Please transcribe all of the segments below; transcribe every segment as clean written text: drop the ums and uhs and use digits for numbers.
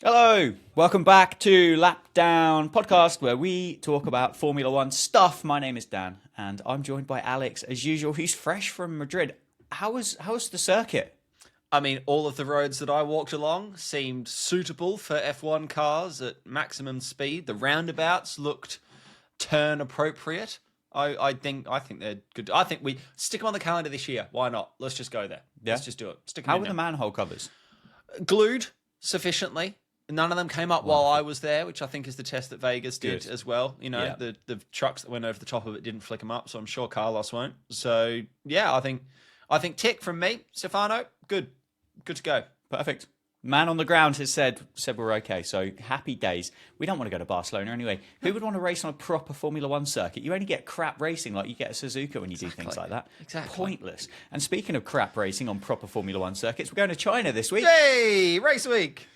Hello, welcome back to Lap Down Podcast, where we talk about Formula One stuff. My name is Dan, and I'm joined by Alex, as usual. He's fresh from Madrid. How was the circuit? I mean, all of the roads that I walked along seemed suitable for F1 cars at maximum speed. The roundabouts looked turn appropriate. I think they're good. I think we stick them on the calendar this year. Why not? Let's just go there. Yeah. Let's just do it. Stick them How in were the now. manhole covers? Glued sufficiently. None of them came up while I was there, which I think is the test that Vegas did Good. as well. You know, Yeah. the trucks that went over the top of it didn't flick them up, so I'm sure Carlos won't. So yeah, I think tick from me, Stefano. Good to go. Perfect. Man on the ground has said we're okay, so happy days. We don't want to go to Barcelona anyway. Who would want to race on a proper Formula One circuit? You only get crap racing like you get at Suzuka when you do things like that. Exactly. Pointless. And speaking of crap racing on proper Formula One circuits, we're going to China this week. Yay! Race week.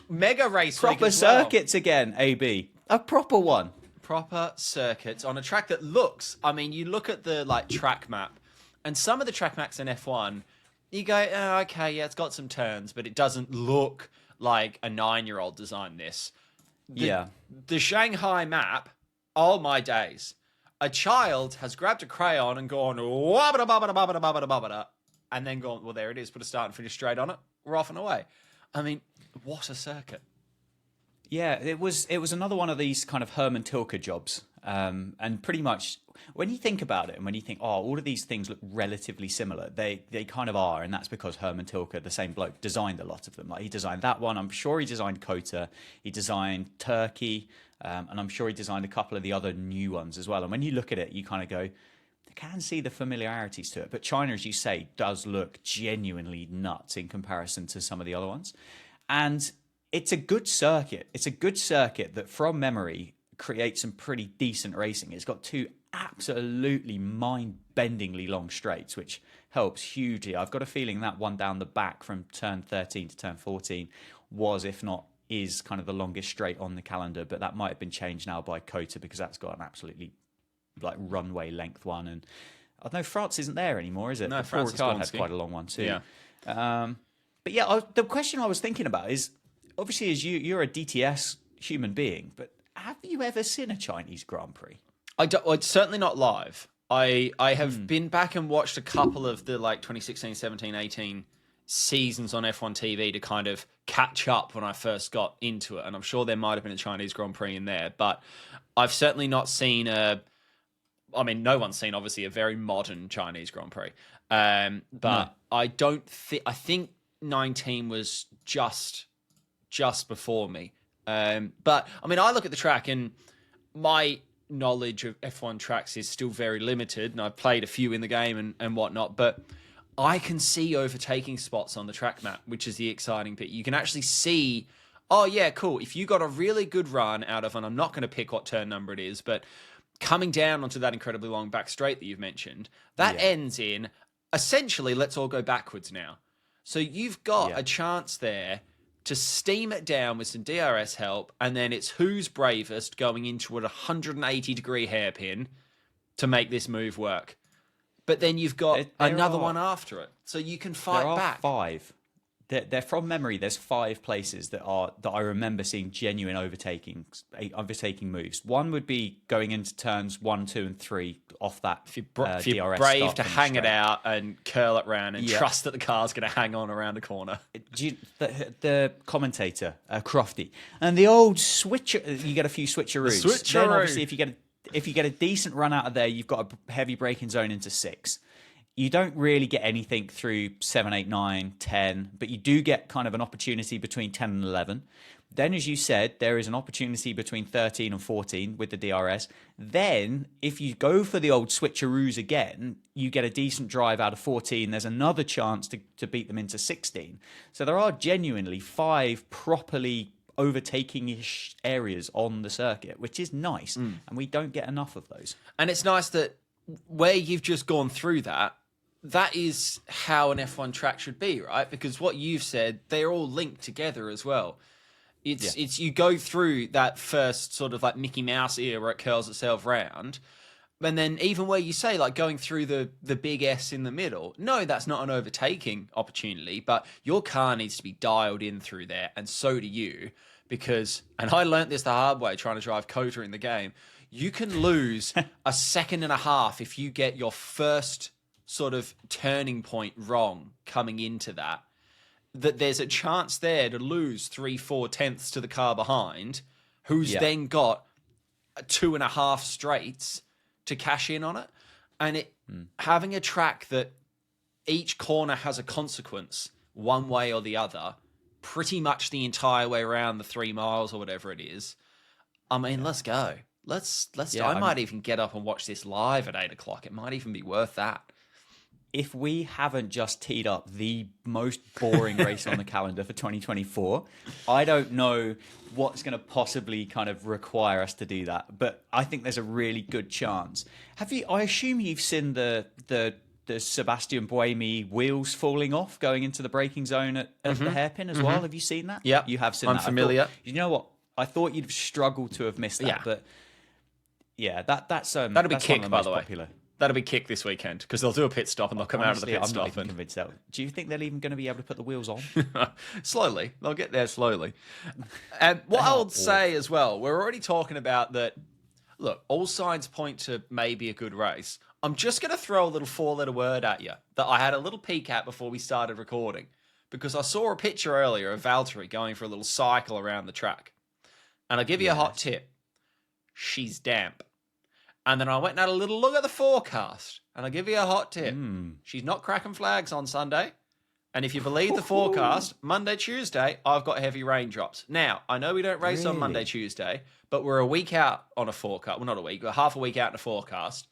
Mega race week Proper as well. circuits again, AB. A proper one. Proper circuits on a track that looks, I mean, you look at the track map, and some of the track maps in F1, you go, oh, okay, yeah, it's got some turns, but it doesn't look like a 9-year-old designed this. The Shanghai map, oh my days. A child has grabbed a crayon and gone, wabada, babada, babada, babada, babada, and then gone, well, there it is, put a start and finish straight on it. We're off and away. I mean, what a circuit. Yeah, it was another one of these kind of Herman Tilke jobs. And pretty much when you think about it and when you think, oh, all of these things look relatively similar, they kind of are. And that's because Herman Tilke, the same bloke, designed a lot of them. Like he designed that one. I'm sure he designed Kota. He designed Turkey. And I'm sure he designed a couple of the other new ones as well. And when you look at it, you kind of go, I can see the familiarities to it. But China, as you say, does look genuinely nuts in comparison to some of the other ones. And it's a good circuit. It's a good circuit that, from memory, creates some pretty decent racing. It's got two absolutely mind-bendingly long straights, which helps hugely. I've got a feeling that one down the back from turn 13 to turn 14 was, if not is, kind of the longest straight on the calendar. But that might have been changed now by Kota because that's got an absolutely runway length one. And I don't know, France isn't there anymore, is it? No, Paul France Ricard has quite a long one too. Yeah. But yeah, the question I was thinking about is, obviously, as you're a DTS human being, but have you ever seen a Chinese Grand Prix? It's certainly not live. I have been back and watched a couple of the 2016, 17, 18 seasons on F1 TV to kind of catch up when I first got into it. And I'm sure there might have been a Chinese Grand Prix in there, but I've certainly not seen no one's seen, obviously, a very modern Chinese Grand Prix. But no. I think 19 was just before me. But I mean, I look at the track and my knowledge of F1 tracks is still very limited, and I've played a few in the game and whatnot, but I can see overtaking spots on the track map, which is the exciting bit. You can actually see, oh yeah, cool. If you got a really good run out of, and I'm not going to pick what turn number it is, but coming down onto that incredibly long back straight that you've mentioned, that ends in, essentially, let's all go backwards now. So you've got a chance there to steam it down with some DRS help, and then it's who's bravest going into a 180-degree hairpin to make this move work. But then you've got another one after it, so you can fight back. There are five. They're from memory. There's 5 places that I remember seeing genuine overtaking moves. One would be going into turns 1, 2, and 3 off that. If you're DRS brave to hang straight. it out and curl it round and trust that the car's going to hang on around the corner. The commentator, Crofty, and the old switcher. You get a few switcheroos. Then obviously, if you get a decent run out of there, you've got a heavy braking zone into 6. You don't really get anything through 7, 8, 9, 10, but you do get kind of an opportunity between 10 and 11. Then, as you said, there is an opportunity between 13 and 14 with the DRS. Then, if you go for the old switcheroos again, you get a decent drive out of 14. There's another chance to beat them into 16. So there are genuinely 5 properly overtaking-ish areas on the circuit, which is nice. And we don't get enough of those. And it's nice that where you've just gone through that is how an F1 track should be, right? Because what you've said, they're all linked together as well. It's you go through that first sort of Mickey Mouse era where it curls itself round, And then even where you say, like, going through the big S in the middle, no, that's not an overtaking opportunity, but your car needs to be dialed in through there, and so do you, because, and I learnt this the hard way trying to drive Coda in the game, you can lose a second and a half if you get your first sort of turning point wrong coming into that there's a chance there to lose 3-4 tenths to the car behind, who's then got 2.5 straights to cash in on it. And having a track that each corner has a consequence one way or the other, pretty much the entire way around the 3 miles or whatever it is. I mean, let's go. Let's. I might even get up and watch this live at 8 o'clock. It might even be worth that. If we haven't just teed up the most boring race on the calendar for 2024, I don't know what's going to possibly kind of require us to do that. But I think there's a really good chance. Have you? I assume you've seen the Sebastian Buemi wheels falling off going into the braking zone at the hairpin as well. Have you seen that? Yeah, you have seen I'm that. familiar. You know what? I thought you'd struggle to have missed that, but yeah, that's that'll be Kick, by the way. Popular. That'll be Kick this weekend because they'll do a pit stop and they'll come Honestly, out of the pit stop. I'm not even convinced that. Do you think they're even going to be able to put the wheels on? Slowly. They'll get there slowly. And what I would say as well, we're already talking about that. Look, all signs point to maybe a good race. I'm just going to throw a little 4-letter word at you that I had a little peek at before we started recording because I saw a picture earlier of Valtteri going for a little cycle around the track. And I'll give you a hot tip. She's damp. And then I went and had a little look at the forecast. And I'll give you a hot tip. She's not cracking flags on Sunday. And if you believe the forecast, Monday, Tuesday, I've got heavy raindrops. Now, I know we don't race on Monday, Tuesday, but we're a week out on a forecast. Well, not a week. We're half a week out in a forecast.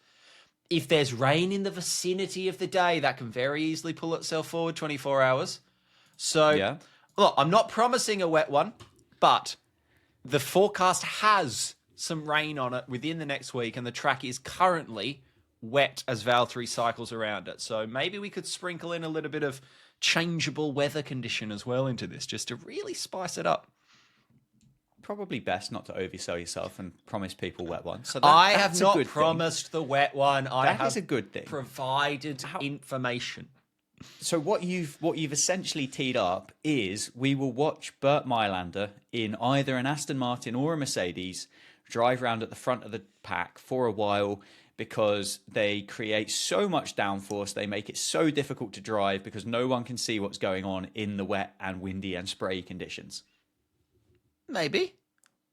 If there's rain in the vicinity of the day, that can very easily pull itself forward 24 hours. So, look, I'm not promising a wet one, but the forecast has some rain on it within the next week, and the track is currently wet as Valtteri cycles around it. So maybe we could sprinkle in a little bit of changeable weather condition as well into this, just to really spice it up. Probably best not to oversell yourself and promise people wet ones. So I have not promised the wet one. That is a good thing. Provided information. So what you've essentially teed up is we will watch Burt Mailander in either an Aston Martin or a Mercedes drive around at the front of the pack for a while because they create so much downforce. They make it so difficult to drive because no one can see what's going on in the wet and windy and spray conditions. Maybe.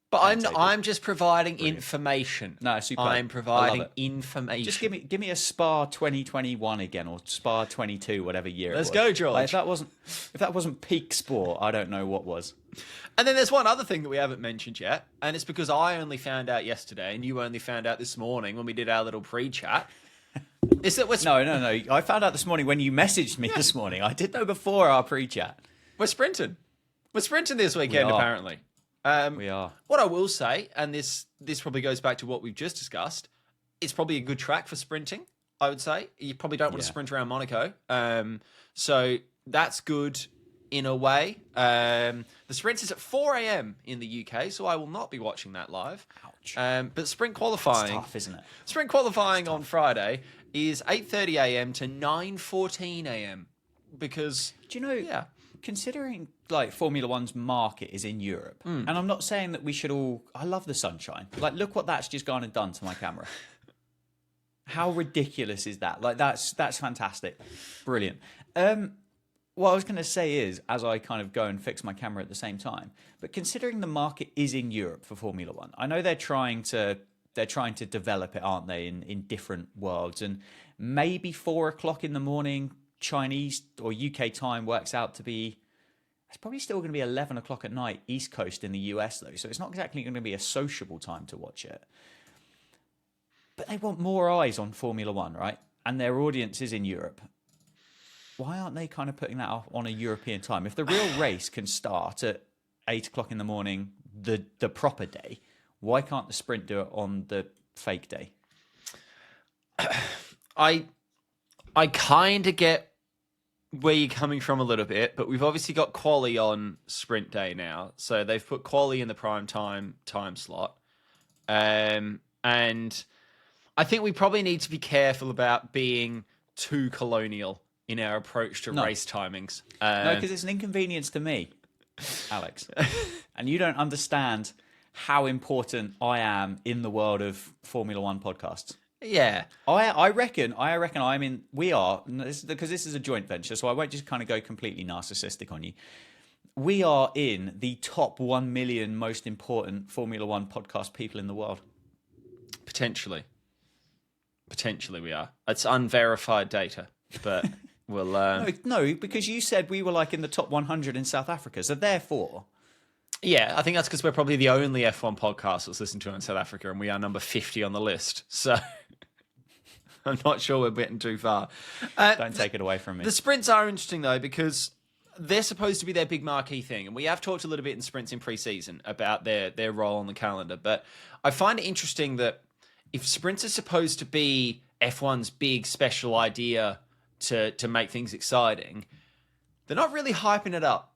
But I'm just providing information. No, super. I'm providing information. Just give me a Spa 2021 again, or Spa 22, whatever year. Let's go, George. Like, if that wasn't peak sport, I don't know what was. And then there's one other thing that we haven't mentioned yet, and it's because I only found out yesterday, and you only found out this morning when we did our little pre-chat. Is that No. I found out this morning when you messaged me this morning. I did know before our pre-chat. We're sprinting. We're sprinting this weekend, apparently. We are. What I will say, and this probably goes back to what we've just discussed, it's probably a good track for sprinting, I would say. You probably don't want to sprint around Monaco. So that's good in a way. The sprint is at 4 a.m. in the UK, so I will not be watching that live. Ouch. But sprint qualifying... It's tough, isn't it? Sprint qualifying on Friday is 8:30 a.m. to 9:14 a.m. Because... Do you know... Yeah. Considering like Formula One's market is in Europe, and I'm not saying that we should all. I love the sunshine. Like, look what that's just gone and done to my camera. How ridiculous is that? Like, that's fantastic, brilliant. What I was going to say is, as I kind of go and fix my camera at the same time, but considering the market is in Europe for Formula One, I know they're trying to develop it, aren't they, in different worlds, and maybe 4 o'clock in the morning. Chinese or UK time works out to be, it's probably still going to be 11 o'clock at night East Coast in the US though, so it's not exactly going to be a sociable time to watch it. But they want more eyes on Formula One, right? And their audience is in Europe. Why aren't they kind of putting that up on a European time? If the real race can start at 8 o'clock in the morning, the proper day, why can't the sprint do it on the fake day? I kind of get where you're coming from a little bit, but we've obviously got quali on sprint day now. So they've put quali in the prime time slot. And I think we probably need to be careful about being too colonial in our approach to race timings. No, because it's an inconvenience to me, Alex. And you don't understand how important I am in the world of Formula One podcasts. Yeah. I reckon we are, because this is a joint venture, so I won't just kind of go completely narcissistic on you. We are in the top 1 million most important Formula One podcast people in the world. Potentially we are. It's unverified data, but we'll... No, because you said we were like in the top 100 in South Africa, so therefore... Yeah, I think that's because we're probably the only F1 podcast that's listened to in South Africa, and we are number 50 on the list. So I'm not sure we're getting too far. Don't take it away from me. The sprints are interesting, though, because they're supposed to be their big marquee thing. And we have talked a little bit in sprints in pre-season about their role on the calendar. But I find it interesting that if sprints are supposed to be F1's big special idea to make things exciting, they're not really hyping it up.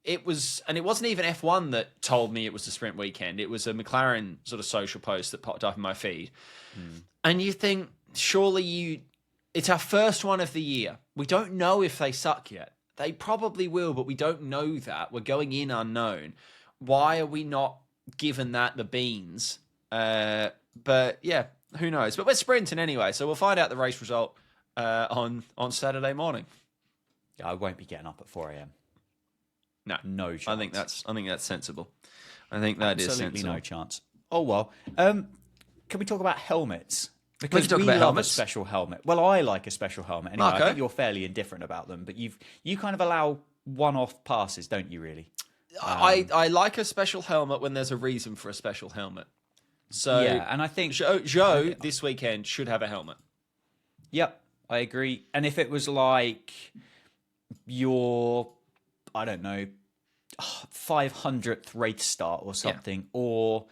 It wasn't even F1 that told me it was the sprint weekend. It was a McLaren sort of social post that popped up in my feed. And you think, surely it's our first one of the year. We don't know if they suck yet. They probably will, but we don't know that. We're going in unknown. Why are we not given that the beans? But yeah, who knows? But we're sprinting anyway, so we'll find out the race result on Saturday morning. I won't be getting up at 4 a.m. No chance. I think that's sensible. I think that is sensible. Absolutely no chance. Oh well. Can we talk about helmets? Because we love helmets. A special helmet. Well, I like a special helmet. Anyway, okay. I think you're fairly indifferent about them, but you kind of allow one-off passes, don't you? Really? I like a special helmet when there's a reason for a special helmet. So yeah, and I think Joe this weekend should have a helmet. Yep, I agree. And if it was like your, I don't know, 500th race start or something, or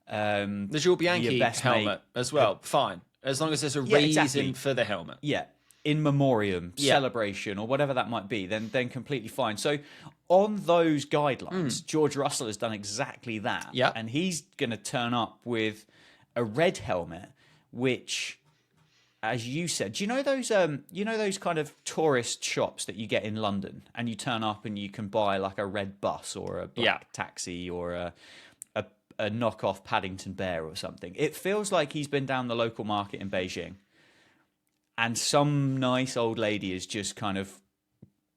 the Jules Bianchi helmet as well, fine. As long as there's a reason for the helmet. Yeah, in memoriam, celebration, or whatever that might be, then completely fine. So on those guidelines, George Russell has done exactly that. Yeah. And he's going to turn up with a red helmet, which, as you said, do you know those kind of tourist shops that you get in London, and you turn up and you can buy like a red bus or a black taxi or a knockoff Paddington Bear or something? It feels like he's been down the local market in Beijing, and some nice old lady has just kind of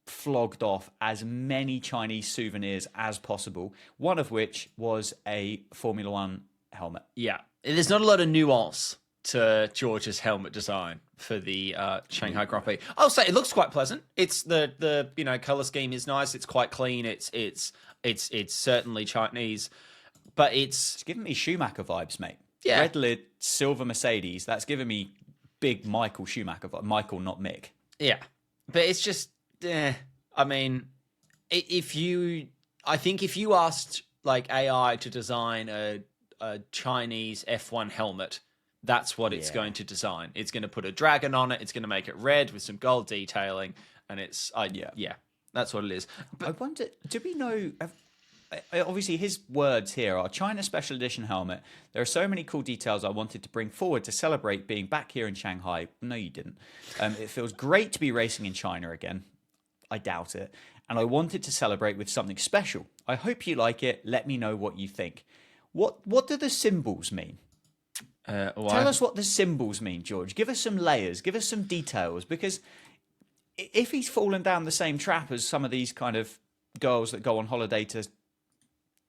flogged off as many Chinese souvenirs as possible, one of which was a Formula One helmet. Yeah, there's not a lot of nuance to George's helmet design for the Shanghai Grand Prix. I'll say it looks quite pleasant. It's the color scheme is nice. It's quite clean. It's certainly Chinese, but it's giving me Schumacher vibes, mate. Yeah, red lid, silver Mercedes. That's giving me big Michael Schumacher vibe. Michael, not Mick. Yeah, but it's just. I mean, I think if you asked like AI to design a Chinese F1 helmet, that's what it's going to design. It's going to put a dragon on it. It's going to make it red with some gold detailing, and it's that's what it is. But I wonder, do we know? Obviously, his words here are China Special Edition helmet. There are so many cool details I wanted to bring forward to celebrate being back here in Shanghai. No, you didn't. It feels great to be racing in China again. I doubt it. And I wanted to celebrate with something special. I hope you like it. Let me know what you think. What do the symbols mean? Tell us what the symbols mean, George. Give us some layers. Give us some details. Because if he's fallen down the same trap as some of these kind of girls that go on holiday to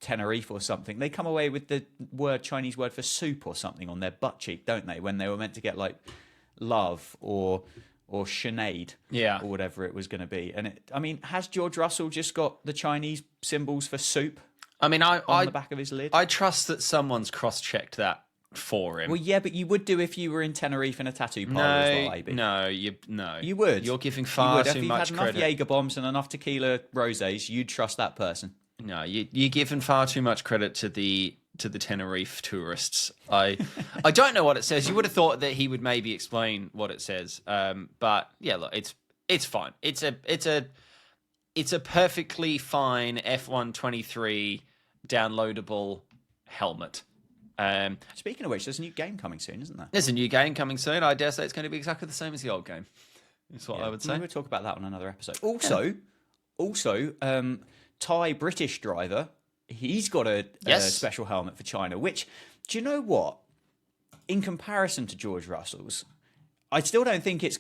Tenerife or something, they come away with the Chinese word for soup or something on their butt cheek, don't they? When they were meant to get like love or Sinead, or whatever it was going to be. And has George Russell just got the Chinese symbols for soup? On the back of his lid. I trust that someone's cross-checked that for him. Well, yeah, but you would do if you were in Tenerife in a tattoo parlor as well, AB. No, you would. You're giving far too much credit. If you had enough Jaeger bombs and enough tequila rosés, you'd trust that person. No, you're giving far too much credit to the Tenerife tourists. I don't know what it says. You would have thought that he would maybe explain what it says. But yeah, look, it's fine. It's a perfectly fine F1 23 downloadable helmet. Speaking of which, there's a new game coming soon, isn't there? There's a new game coming soon. I dare say it's going to be exactly the same as the old game. Is what I would say. We'll talk about that on another episode. Also, Thai British driver, he's got a special helmet for China. Which, do you know what? In comparison to George Russell's, I still don't think it's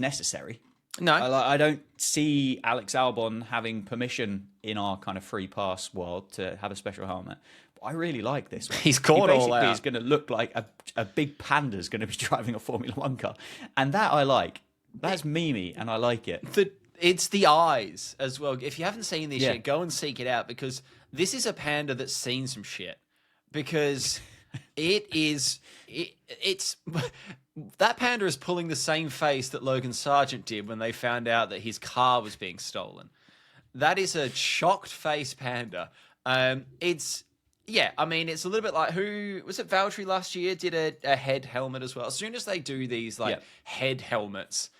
necessary. No, I don't see Alex Albon having permission in our kind of free pass world to have a special helmet. But I really like this one. He's caught all out. He's going to look like a big panda's going to be driving a Formula One car, and that I like. That's memey, and I like it. It's the eyes as well. If you haven't seen this yet, go and seek it out, because this is a panda that's seen some shit. Because it's that panda is pulling the same face that Logan Sargent did when they found out that his car was being stolen. That is a shocked face panda. It's a little bit like, who was it? Valtteri last year did a head helmet as well. As soon as they do these head helmets,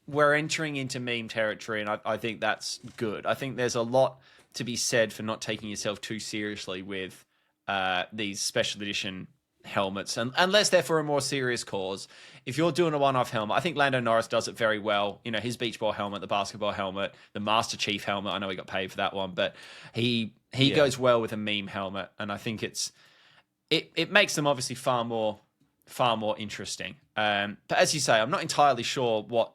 we're entering into meme territory, and I think that's good. I think there's a lot to be said for not taking yourself too seriously with these special edition helmets, and unless they're for a more serious cause. If you're doing a one-off helmet, I think Lando Norris does it very well. You know, his beach ball helmet, the basketball helmet, the Master Chief helmet. I know he got paid for that one, but he goes well with a meme helmet, and I think it makes them obviously far more interesting. But as you say, I'm not entirely sure what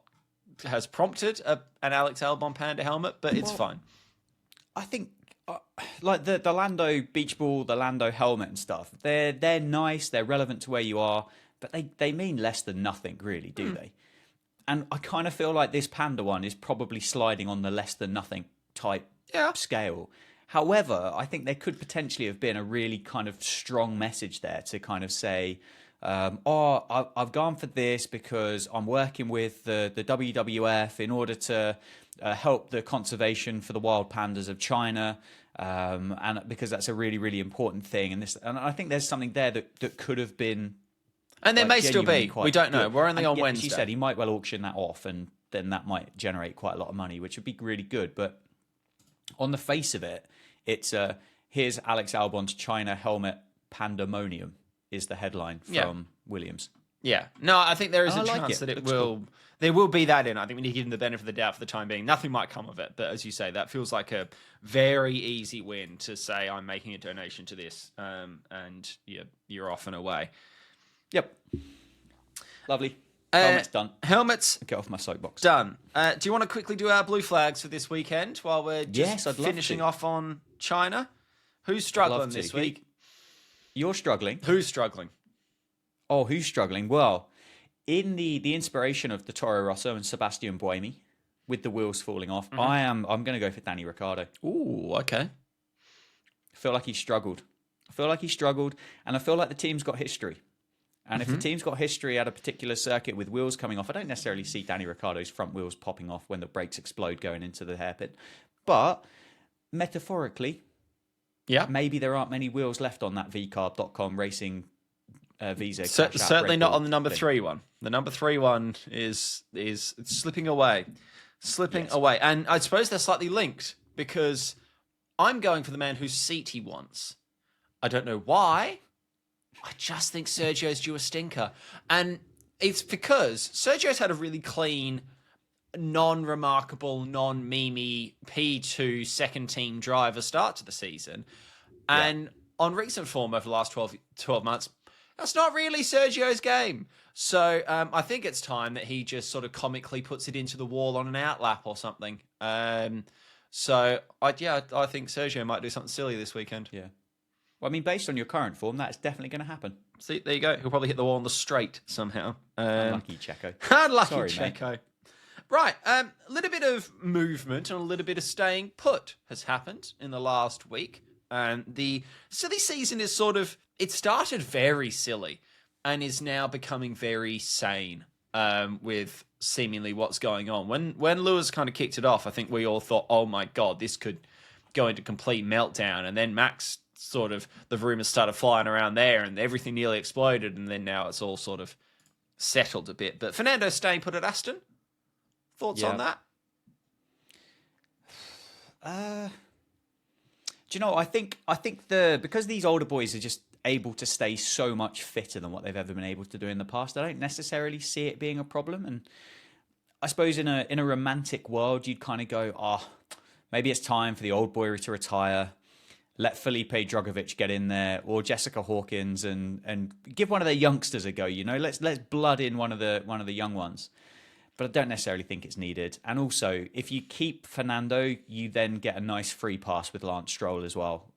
has prompted an Alex Albon Panda helmet, but it's fine. I think like the Lando beach ball, the Lando helmet and stuff, they're nice, they're relevant to where you are, but they mean less than nothing, really, do they? And I kind of feel like this Panda one is probably sliding on the less than nothing type scale. However, I think there could potentially have been a really kind of strong message there to kind of say, I've gone for this because I'm working with the WWF in order to help the conservation for the wild pandas of China, and because that's a really, really important thing. And I think there's something there that could have been, and there may still be. We don't know. We're only on Wednesday. As you said, he might well auction that off, and then that might generate quite a lot of money, which would be really good. But on the face of it, it's here's Alex Albon's China helmet pandemonium is the headline from Williams. Yeah. No, I think there is a like chance that there will be that in. I think we need to give him the benefit of the doubt for the time being. Nothing might come of it, but as you say, that feels like a very easy win to say, I'm making a donation to this, and you're off and away. Yep. Lovely. Helmets done. Helmets. Get off my soapbox. Done. Do you want to quickly do our blue flags for this weekend while we're just finishing off on China? Who's struggling this week? You're struggling. Who's struggling? Oh, who's struggling? Well, in the inspiration of the Toro Rosso and Sebastian Buemi, with the wheels falling off, I'm going to go for Danny Ricciardo. Ooh, okay. I feel like he struggled, and I feel like the team's got history. And if the team's got history at a particular circuit with wheels coming off, I don't necessarily see Danny Ricciardo's front wheels popping off when the brakes explode going into the hairpin. But metaphorically, maybe there aren't many wheels left on that vcarb.com racing Visa. Certainly not on the number 3 one. The number 3 one is slipping away. Away. And I suppose they're slightly linked, because I'm going for the man whose seat he wants. I don't know why. I just think Sergio's due a stinker. And it's because Sergio's had a really clean, non-remarkable, non-memey P2 second team driver start to the season. And on recent form over the last 12 months, that's not really Sergio's game. So I think it's time that he just sort of comically puts it into the wall on an outlap or something. So I think Sergio might do something silly this weekend. Yeah. Well, I mean, based on your current form, that's definitely going to happen. See, there you go. He'll probably hit the wall on the straight somehow. Unlucky Checo. Unlucky Sorry, Checo. Mate. Right. A little bit of movement and a little bit of staying put has happened in the last week. The silly season is it started very silly and is now becoming very sane with seemingly what's going on. When Lewis kind of kicked it off, I think we all thought, oh my God, this could go into complete meltdown. And then Max the rumors started flying around there and everything nearly exploded. And then now it's all sort of settled a bit. But Fernando staying put at Aston, thoughts on that? Do you know? I think because these older boys are just able to stay so much fitter than what they've ever been able to do in the past, I don't necessarily see it being a problem. And I suppose in a romantic world, you'd kind of go, maybe it's time for the old boy to retire. Let Felipe Drugovich get in there, or Jessica Hawkins, and give one of their youngsters a go. Let's blood in one of the young ones. But I don't necessarily think it's needed. And also, if you keep Fernando, you then get a nice free pass with Lance Stroll as well.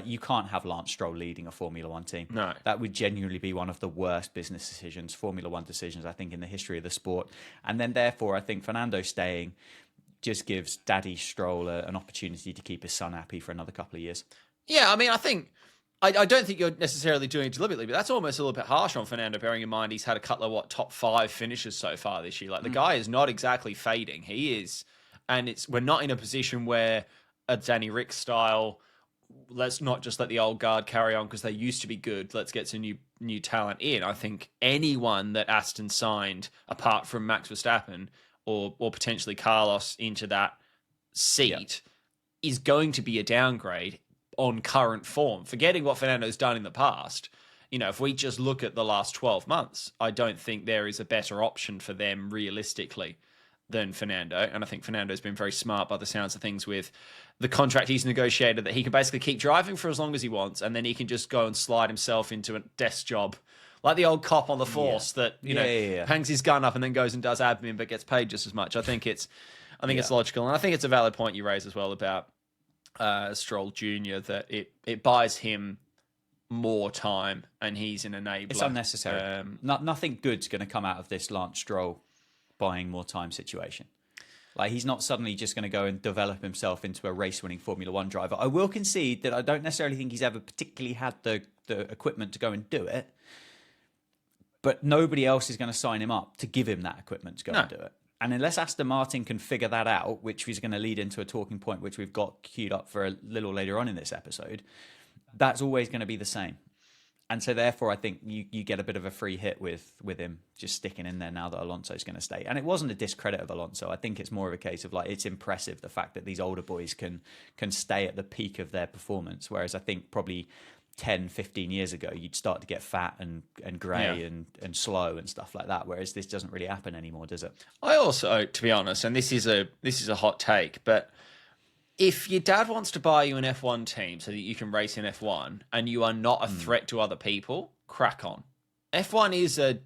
You can't have Lance Stroll leading a Formula One team. No. That would genuinely be one of the worst business decisions, Formula One decisions, I think, in the history of the sport. And then therefore, I think Fernando staying just gives Daddy Stroll an opportunity to keep his son happy for another couple of years. Yeah, I mean, I don't think you're necessarily doing it deliberately, but that's almost a little bit harsh on Fernando, bearing in mind he's had a couple of, top 5 finishes so far this year. Like, the guy is not exactly fading. He is, and we're not in a position where a Danny Rick style, let's not just let the old guard carry on because they used to be good, let's get some new talent in. I think anyone that Aston signed, apart from Max Verstappen, or potentially Carlos into that seat, is going to be a downgrade on current form. Forgetting what Fernando's done in the past, if we just look at the last 12 months, I don't think there is a better option for them realistically than Fernando. And I think Fernando's been very smart by the sounds of things with the contract he's negotiated, that he can basically keep driving for as long as he wants, and then he can just go and slide himself into a desk job like the old cop on the force that hangs his gun up and then goes and does admin but gets paid just as much. I think it's logical, and I think it's a valid point you raise as well about Stroll Jr., that it buys him more time and he's an enabler. It's unnecessary. Nothing good's going to come out of this Lance Stroll buying more time situation. Like, he's not suddenly just going to go and develop himself into a race-winning Formula One driver. I will concede that I don't necessarily think he's ever particularly had the equipment to go and do it, but nobody else is going to sign him up to give him that equipment to go and do it. And unless Aston Martin can figure that out, which is going to lead into a talking point which we've got queued up for a little later on in this episode, that's always going to be the same. And so therefore, I think you get a bit of a free hit with him just sticking in there now that Alonso's going to stay. And it wasn't a discredit of Alonso. I think it's more of a case of, like, it's impressive the fact that these older boys can stay at the peak of their performance. Whereas I think probably 10, 15 years ago, you'd start to get fat and grey and slow and stuff like that. Whereas this doesn't really happen anymore, does it? I also, to be honest, and this is a hot take, but if your dad wants to buy you an F1 team so that you can race in F1 and you are not a threat to other people, crack on. F1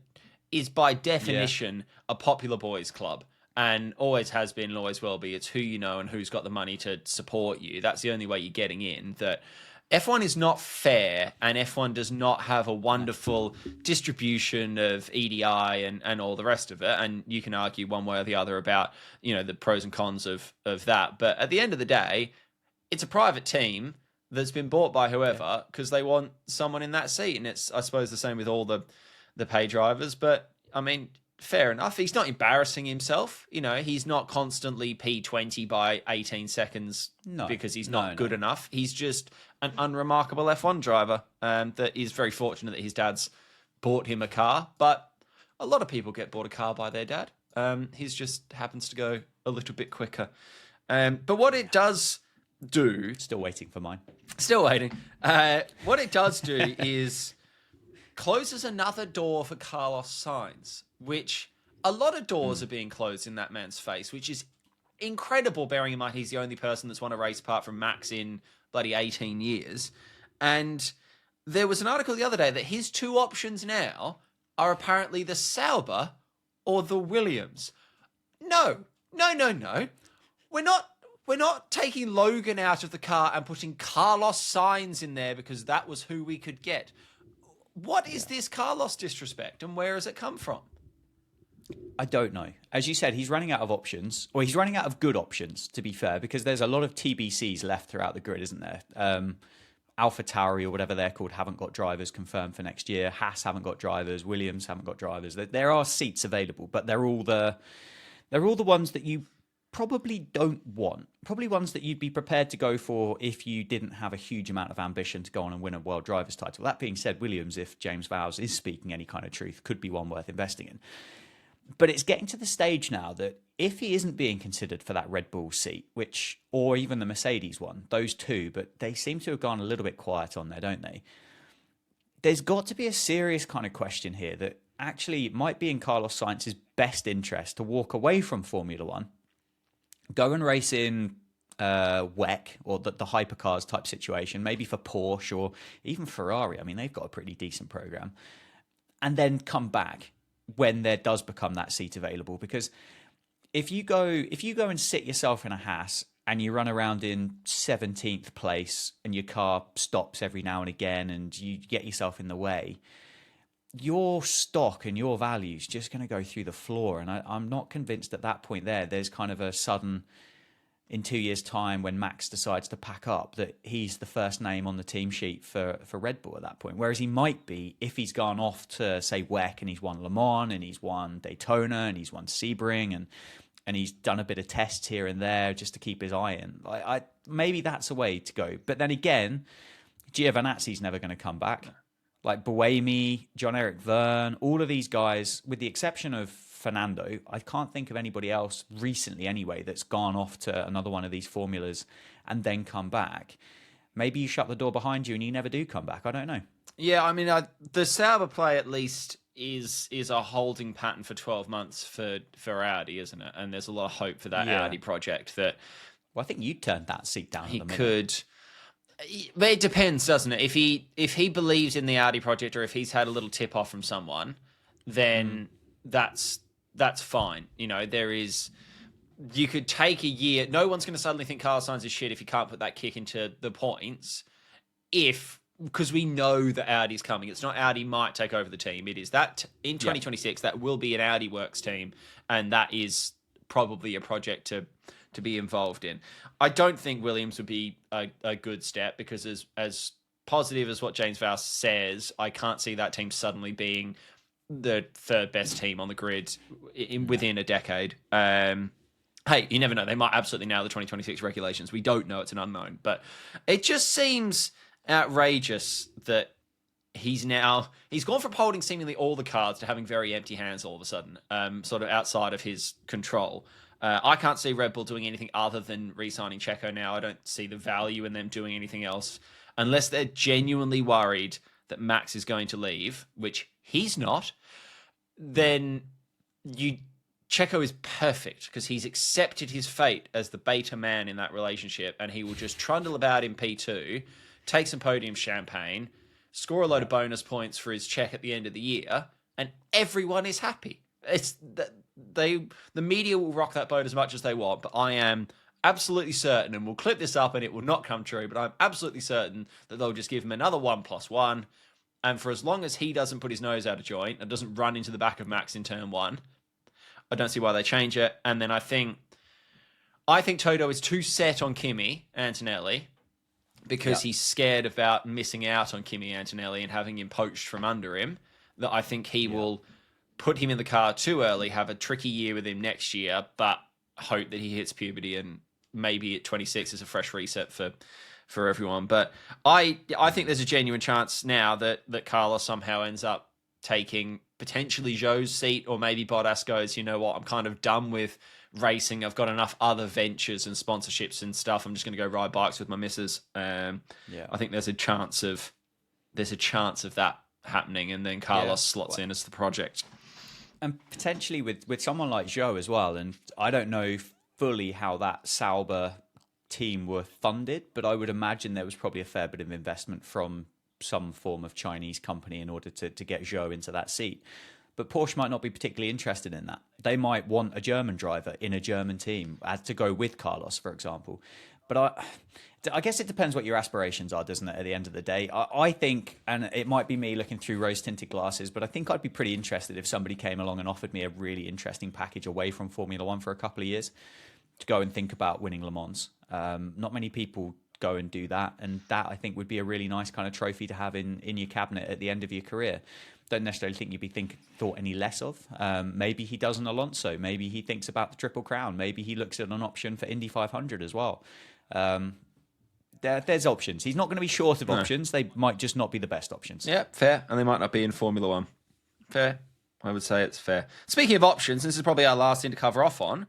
is by definition a popular boys club, and always has been and always will be. It's who you know and who's got the money to support you. That's the only way you're getting in. That F1 is not fair, and F1 does not have a wonderful distribution of EDI and all the rest of it. And you can argue one way or the other about, the pros and cons of that. But at the end of the day, it's a private team that's been bought by whoever because they want someone in that seat. And it's, I suppose, the same with all the pay drivers. But, I mean, fair enough. He's not embarrassing himself. He's not constantly P20 by 18 seconds because he's not good enough. He's just an unremarkable F1 driver that is very fortunate that his dad's bought him a car. But a lot of people get bought a car by their dad. His just happens to go a little bit quicker. But what it does do... Still waiting for mine. Still waiting. What it does do is closes another door for Carlos Sainz, which a lot of doors are being closed in that man's face, which is incredible, bearing in mind he's the only person that's won a race apart from Max in bloody 18 years. And there was an article the other day that his two options now are apparently the Sauber or the Williams. No. We're not taking Logan out of the car and putting Carlos Sainz in there because that was who we could get. What is this Carlos disrespect, and where has it come from? I don't know. As you said, he's running out of options, or he's running out of good options, to be fair, because there's a lot of TBCs left throughout the grid, isn't there? AlphaTauri or whatever they're called haven't got drivers confirmed for next year. Haas haven't got drivers. Williams haven't got drivers. There are seats available, but they're all the ones that you probably don't want. Probably ones that you'd be prepared to go for if you didn't have a huge amount of ambition to go on and win a world drivers title. That being said, Williams, if James Vowles is speaking any kind of truth, could be one worth investing in. But it's getting to the stage now that if he isn't being considered for that Red Bull seat, or even the Mercedes one, those two, but they seem to have gone a little bit quiet on there, don't they? there's got to be a serious kind of question here that actually it might be in Carlos Sainz's best interest to walk away from Formula One, go and race in WEC or the hypercars type situation, maybe for Porsche or even Ferrari. I mean, they've got a pretty decent program, and then come back when there does become that seat available. Because if you go and sit yourself in a Haas and you run around in 17th place and your car stops every now and again and you get yourself in the way, your stock and your value's just going to go through the floor. And I'm not convinced at that point there's kind of a sudden, in 2 years' time, when Max decides to pack up, that he's the first name on the team sheet for Red Bull at that point. Whereas he might be if he's gone off to, say, WEC and he's won Le Mans and he's won Daytona and he's won Sebring and he's done a bit of tests here and there just to keep his eye in. Maybe that's a way to go. But then again, Giovinazzi's never going to come back. Like Buemi, John-Eric Verne, all of these guys, with the exception of Fernando, I can't think of anybody else recently anyway that's gone off to another one of these formulas and then come back. Maybe you shut the door behind you and you never do come back. I don't know. Yeah, I mean, the Sauber play at least is a holding pattern for 12 months for Audi, isn't it? And there's a lot of hope for that Audi project that... Well, I think you turned that seat down. He could... But it depends, doesn't it? If he believes in the Audi project or if he's had a little tip off from someone, then that's fine. You know, you could take a year. No one's going to suddenly think Carlos Sainz is shit if he can't put that kick into the points. Because we know that Audi's coming. It's not Audi might take over the team. It is that in 2026 that will be an Audi Works team, and that is probably a project to be involved in. I don't think Williams would be a good step because as positive as what James Vowles says, I can't see that team suddenly being the third best team on the grid within a decade. Hey, you never know. They might absolutely nail the 2026 regulations. We don't know. It's an unknown. But it just seems outrageous that he's gone from holding seemingly all the cards to having very empty hands all of a sudden, sort of outside of his control. I can't see Red Bull doing anything other than re-signing Checo now. I don't see the value in them doing anything else unless they're genuinely worried that Max is going to leave, which he's not. Then Checo is perfect because he's accepted his fate as the beta man in that relationship, and he will just trundle about in P2, take some podium champagne, score a load of bonus points for his check at the end of the year, and everyone is happy. The media will rock that boat as much as they want, but I am absolutely certain, and we'll clip this up and it will not come true, but I'm absolutely certain that they'll just give him another 1+1, and for as long as he doesn't put his nose out of joint and doesn't run into the back of Max in turn one, I don't see why they change it. And then I think Toto is too set on Kimi Antonelli because he's scared about missing out on Kimi Antonelli and having him poached from under him, that I think he will put him in the car too early, have a tricky year with him next year, but hope that he hits puberty and maybe at 26 is a fresh reset for everyone. But I think there's a genuine chance now that Carlos somehow ends up taking potentially Zhou's seat, or maybe Bottas goes, you know what, I'm kind of done with racing. I've got enough other ventures and sponsorships and stuff. I'm just going to go ride bikes with my missus. I think there's a chance of that happening, and then Carlos slots in as the project. And potentially with someone like Zhou as well. And I don't know fully how that Sauber team were funded, but I would imagine there was probably a fair bit of investment from some form of Chinese company in order to get Zhou into that seat. But Porsche might not be particularly interested in that. They might want a German driver in a German team to go with Carlos, for example. But I guess it depends what your aspirations are, doesn't it, at the end of the day? I think, and it might be me looking through rose-tinted glasses, but I think I'd be pretty interested if somebody came along and offered me a really interesting package away from Formula One for a couple of years to go and think about winning Le Mans. Not many people go and do that, and that, I think, would be a really nice kind of trophy to have in your cabinet at the end of your career. Don't necessarily think you'd be thought any less of. Maybe he does an Alonso. Maybe he thinks about the Triple Crown. Maybe he looks at an option for Indy 500 as well. There's options. He's not going to be short of options. They might just not be the best options. Yeah, fair. And they might not be in Formula One. Fair. I would say it's fair. Speaking of options, this is probably our last thing to cover off on.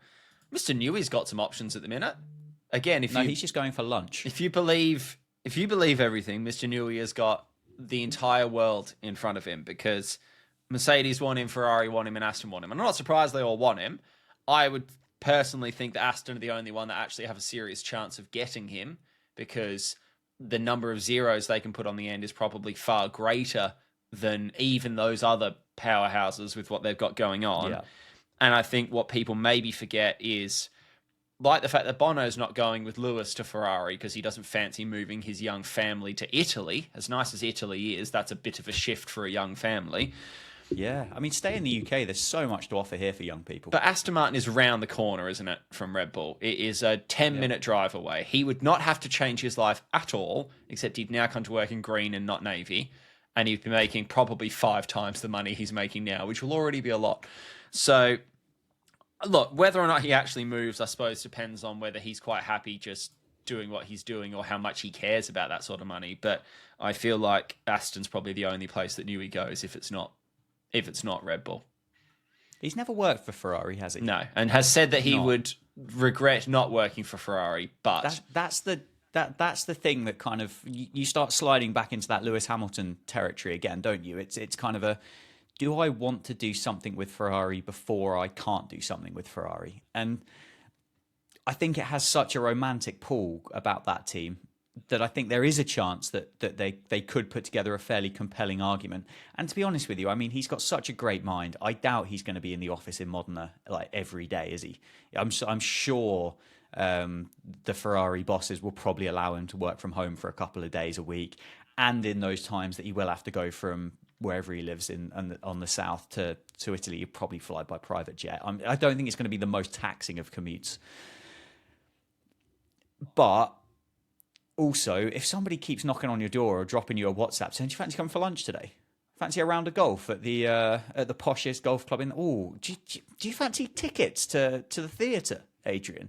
Mr. Newey's got some options at the minute. Again, he's just going for lunch. If you believe everything, Mr. Newey has got the entire world in front of him, because Mercedes want him, Ferrari want him, and Aston want him. I'm not surprised they all want him. I would personally think that Aston are the only one that actually have a serious chance of getting him, because the number of zeros they can put on the end is probably far greater than even those other powerhouses with what they've got going on. Yeah. And I think what people maybe forget is, like the fact that Bono's not going with Lewis to Ferrari because he doesn't fancy moving his young family to Italy. As nice as Italy is, that's a bit of a shift for a young family. Yeah, I mean, stay in the UK. There's so much to offer here for young people. But Aston Martin is round the corner, isn't it, from Red Bull? It is a 10-minute drive away. He would not have to change his life at all, except he'd now come to work in green and not navy. And he'd be making probably 5 times the money he's making now, which will already be a lot. So, look, whether or not he actually moves, I suppose, depends on whether he's quite happy just doing what he's doing or how much he cares about that sort of money. But I feel like Aston's probably the only place that Newey goes if it's not Red Bull. He's never worked for Ferrari, has he? No, and has said that he would regret not working for Ferrari, but that's the thing that kind of you start sliding back into that Lewis Hamilton territory again, don't you? It's kind of a, do I want to do something with Ferrari before I can't do something with Ferrari? And I think it has such a romantic pull about that team that I think there is a chance that they could put together a fairly compelling argument. And to be honest with you, I mean, he's got such a great mind. I doubt he's going to be in the office in Modena like every day, is he? I'm sure the Ferrari bosses will probably allow him to work from home for a couple of days a week. And in those times that he will have to go from wherever he lives on the south to Italy, he'll probably fly by private jet. I don't think it's going to be the most taxing of commutes. But also, if somebody keeps knocking on your door or dropping you a WhatsApp saying, "Do you fancy coming for lunch today? Fancy a round of golf at the poshest golf club in? Oh, do you fancy tickets to the theatre, Adrian?"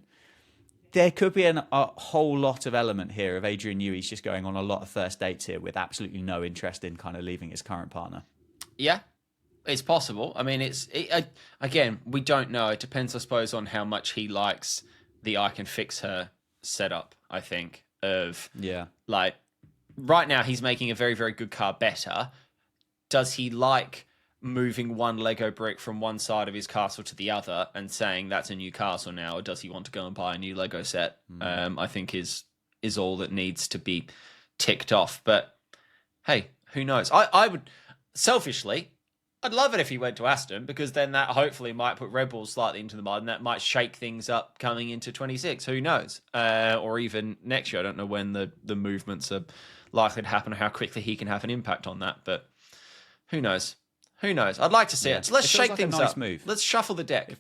There could be a whole lot of element here of Adrian Newey's just going on a lot of first dates here with absolutely no interest in kind of leaving his current partner. Yeah, it's possible. I mean, again, we don't know. It depends, I suppose, on how much he likes the "I can fix her" setup, I think. Like, right now he's making a very, very good car better. Does he like moving one Lego brick from one side of his castle to the other and saying that's a new castle now, or does he want to go and buy a new Lego set? I think is all that needs to be ticked off. But hey, who knows? I would, selfishly, I'd love it if he went to Aston, because then that hopefully might put Red Bull slightly into the mud, and that might shake things up coming into 26. Who knows? Or even next year. I don't know when the movements are likely to happen or how quickly he can have an impact on that. But who knows? Who knows? I'd like to see it. So let's shake things up. Move. Let's shuffle the deck.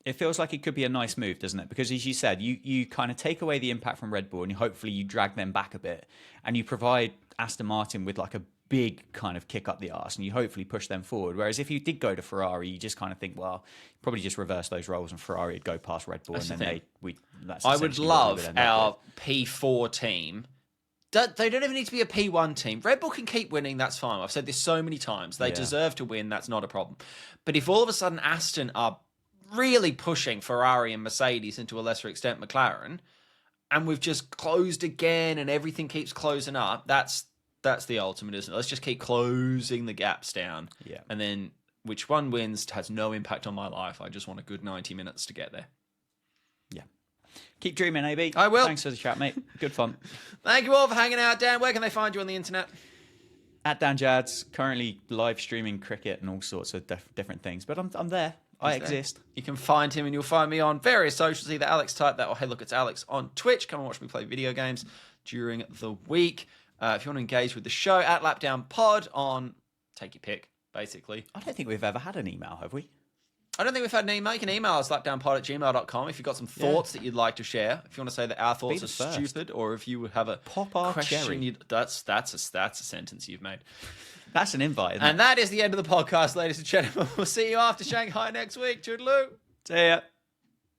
It feels like it could be a nice move, doesn't it? Because as you said, you kind of take away the impact from Red Bull, and hopefully you drag them back a bit, and you provide Aston Martin with like a big kind of kick up the arse, and you hopefully push them forward. Whereas if you did go to Ferrari, you just kind of think, well, probably just reverse those roles, and Ferrari would go past Red Bull, that's and then that's I would love our P4 team. They don't even need to be a P1 team. Red Bull can keep winning, that's fine. I've said this so many times. They deserve to win, that's not a problem. But if all of a sudden Aston are really pushing Ferrari and Mercedes, and to a lesser extent McLaren, and we've just closed again and everything keeps closing up, that's the ultimate, isn't it? Let's just keep closing the gaps down. Yeah. And then which one wins has no impact on my life. I just want a good 90 minutes to get there. Yeah. Keep dreaming, AB. I will. Thanks for the chat, mate. Good fun. Thank you all for hanging out. Dan, where can they find you on the internet? At Dan Jads, currently live streaming cricket and all sorts of different things. But I'm there. I exist. You can find him, and you'll find me on various socials, either Alex type that or hey look, it's Alex on Twitch. Come and watch me play video games during the week. If you want to engage with the show, at Lapdown Pod on take your pick, basically. I don't think we've ever had an email, have we? I don't think we've had an email. You can email us, lapdownpod@gmail.com, if you've got some thoughts that you'd like to share. If you want to say that our thoughts are stupid, or if you have a question, that's a sentence you've made. That's an invite, isn't it? And that is the end of the podcast, ladies and gentlemen. We'll see you after Shanghai next week. Toodaloo. See ya.